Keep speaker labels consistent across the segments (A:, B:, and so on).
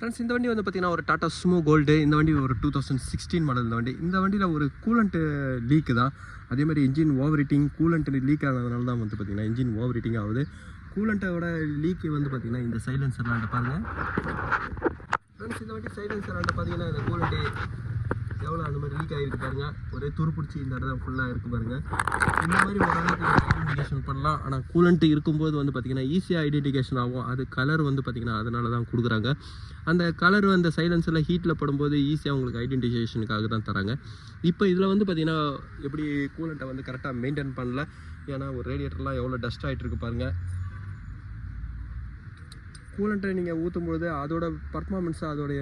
A: Friends இந்த வண்டி வந்து பார்த்தீங்கன்னா ஒரு டாடா சுமோ கோல்டு. இந்த வண்டி ஒரு 2016 மாடல். இந்த வண்டியில் ஒரு கூலண்ட்டு லீக்கு தான். அதேமாதிரி engine over heating, coolant leak ஆனதுனால தான் வந்து பார்த்தீங்கன்னா இன்ஜின் ஓவர் ஹீட்டிங் ஆகுது. கூலண்ட்டோட லீக்கு வந்து பார்த்தீங்கன்னா இந்த சைலன்சர்லாம் பாருங்கள் ஃப்ரெண்ட்ஸ். இந்த வண்டி சைலன்சர் பார்த்தீங்கன்னா இந்த கூலண்ட்டு எவ்வளோ அந்த மாதிரி லீக் ஆகிருக்கு பாருங்கள். ஒரே துருப்பிடிச்சி இந்த இடம் ஃபுல்லாக இருக்குது பாருங்கள். இந்த மாதிரி ஓரளவுக்கு ஐடென்டிஃபிகேஷன் பண்ணலாம். ஆனால் கூலண்ட் இருக்கும்போது வந்து பார்த்திங்கன்னா ஈஸியாக ஐடென்டிஃபிகேஷன் ஆகும். அது கலர் வந்து பார்த்திங்கன்னா அதனால தான் கொடுக்குறாங்க. அந்த கலர் அந்த சைலன்ஸில் ஹீட்டில் படும்போது ஈஸியாக உங்களுக்கு ஐடென்டிஃபிகேஷனுக்காக தான் தராங்க. இப்போ இதில் வந்து பார்த்திங்கன்னா எப்படி கூலண்ட்டை வந்து கரெக்டாக மெயின்டைன் பண்ணல. ஏன்னா ஒரு ரேடியேட்டர்லாம் எவ்வளோ டஸ்ட் ஆகிட்டு இருக்கு பாருங்கள். கூலண்ட்டை நீங்கள் ஊற்றும்போது அதோட பர்ஃபார்மன்ஸு அதோடைய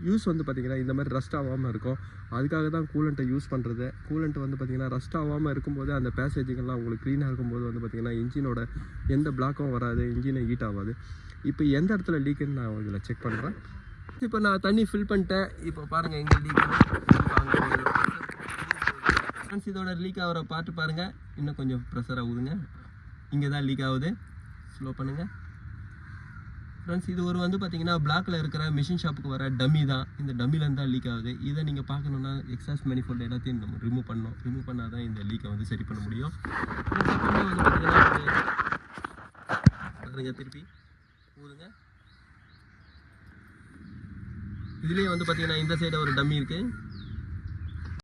A: யூஸ் வந்து பார்த்திங்கன்னா இந்த மாதிரி ரஸ்ட் ஆகாமல் இருக்கும். அதுக்காக தான் கூலண்ட்டை யூஸ் பண்ணுறது. கூலண்ட் வந்து பார்த்திங்கன்னா ரஸ்ட் ஆகாமல் இருக்கும்போது அந்த பேசேஜுங்கெல்லாம் உங்களுக்கு க்ளீனாக இருக்கும்போது வந்து பார்த்திங்கன்னா இன்ஜினோட எந்த பிளாக்கும் வராது, இன்ஜினை ஹீட் ஆகாது. இப்போ எந்த இடத்துல லீக்குன்னு நான் இதில் செக் பண்ணுறேன். இப்போ நான் தண்ணி ஃபில் பண்ணிட்டேன். இப்போ பாருங்கள் எங்கே லீக்குன்னு. ஃப்ரெண்ட்ஸ் இதோட லீக் ஆகிற பார்த்து பாருங்கள். இன்னும் கொஞ்சம் ப்ரெஷர் ஆகுதுங்க. இங்கே தான் லீக் ஆகுது. ஸ்லோ பண்ணுங்கள் ஃப்ரெண்ட்ஸ். இது ஒரு வந்து பார்த்தீங்கன்னா பிளாக்ல இருக்கிற மிஷின் ஷாப்புக்கு வர டம்மி தான். இந்த டம்மிலேருந்து தான் லீக் ஆகுது. இதை நீங்கள் பார்க்கணுன்னா எக்ஸாஸ்ட் மேனிஃபோல்டு எல்லாத்தையும் நம்ம ரிமூவ் பண்ணணும். ரிமூவ் பண்ணால் தான் இந்த லீக்கை வந்து சரி பண்ண முடியும். வந்து பார்த்தீங்கன்னா திருப்பி ஊதுங்க. இதுலேயே வந்து பார்த்தீங்கன்னா இந்த சைடு ஒரு டம்மி இருக்குது.